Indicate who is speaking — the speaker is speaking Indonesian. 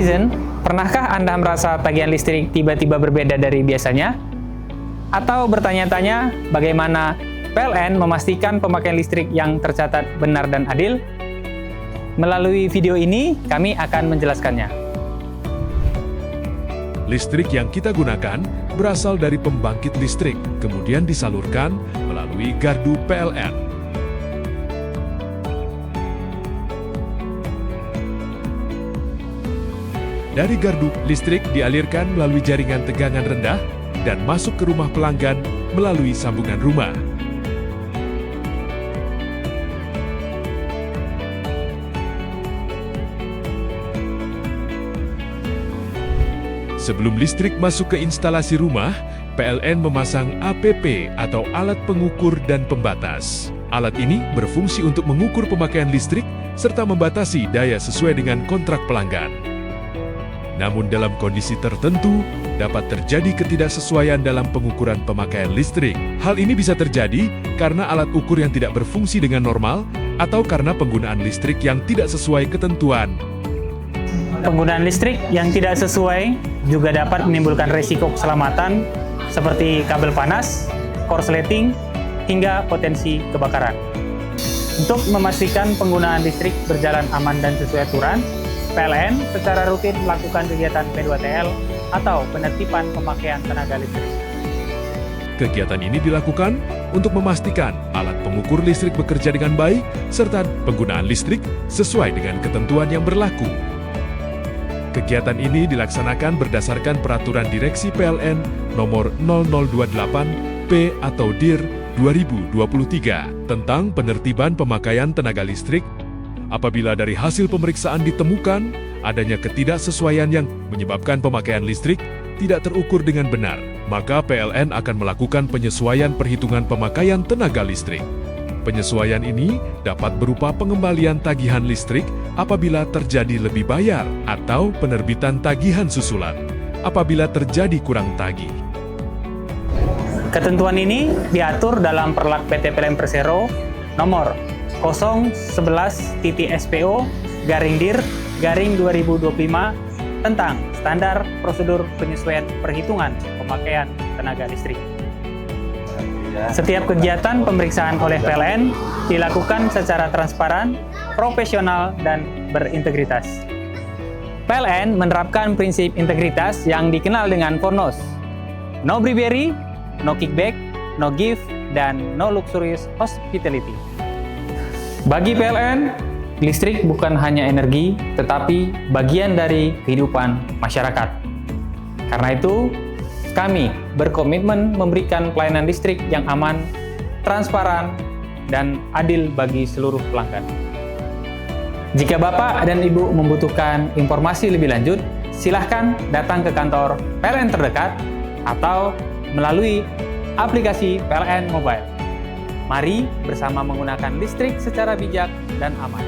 Speaker 1: netizen, pernahkah Anda merasa tagihan listrik tiba-tiba berbeda dari biasanya? Atau bertanya-tanya bagaimana PLN memastikan pemakaian listrik yang tercatat benar dan adil? Melalui video ini, kami akan menjelaskannya.
Speaker 2: Listrik yang kita gunakan berasal dari pembangkit listrik, kemudian disalurkan melalui gardu PLN. Dari gardu, listrik dialirkan melalui jaringan tegangan rendah dan masuk ke rumah pelanggan melalui sambungan rumah. Sebelum listrik masuk ke instalasi rumah, PLN memasang APP atau alat pengukur dan pembatas. Alat ini berfungsi untuk mengukur pemakaian listrik serta membatasi daya sesuai dengan kontrak pelanggan. Namun dalam kondisi tertentu, dapat terjadi ketidaksesuaian dalam pengukuran pemakaian listrik. Hal ini bisa terjadi karena alat ukur yang tidak berfungsi dengan normal atau karena penggunaan listrik yang tidak sesuai ketentuan.
Speaker 1: Penggunaan listrik yang tidak sesuai juga dapat menimbulkan risiko keselamatan seperti kabel panas, korsleting, hingga potensi kebakaran. Untuk memastikan penggunaan listrik berjalan aman dan sesuai aturan, PLN secara rutin melakukan kegiatan P2TL atau penertiban pemakaian tenaga listrik.
Speaker 2: Kegiatan ini dilakukan untuk memastikan alat pengukur listrik bekerja dengan baik serta penggunaan listrik sesuai dengan ketentuan yang berlaku. Kegiatan ini dilaksanakan berdasarkan Peraturan Direksi PLN Nomor 0028 P atau DIR 2023 tentang penertiban pemakaian tenaga listrik. Apabila dari hasil pemeriksaan ditemukan adanya ketidaksesuaian yang menyebabkan pemakaian listrik tidak terukur dengan benar, maka PLN akan melakukan penyesuaian perhitungan pemakaian tenaga listrik. Penyesuaian ini dapat berupa pengembalian tagihan listrik apabila terjadi lebih bayar atau penerbitan tagihan susulan apabila terjadi kurang tagih.
Speaker 1: Ketentuan ini diatur dalam Perlak PT PLN Persero nomor 011-SPO-DIR-2025 tentang standar prosedur penyesuaian perhitungan pemakaian tenaga listrik. Setiap kegiatan pemeriksaan oleh PLN dilakukan secara transparan, profesional, dan berintegritas. PLN menerapkan prinsip integritas yang dikenal dengan KONOS, no bribery, no kickback, no give, dan no luxurious hospitality. Bagi PLN, listrik bukan hanya energi, tetapi bagian dari kehidupan masyarakat. Karena itu, kami berkomitmen memberikan pelayanan listrik yang aman, transparan, dan adil bagi seluruh pelanggan. Jika Bapak dan Ibu membutuhkan informasi lebih lanjut, silahkan datang ke kantor PLN terdekat atau melalui aplikasi PLN Mobile. Mari bersama menggunakan listrik secara bijak dan aman.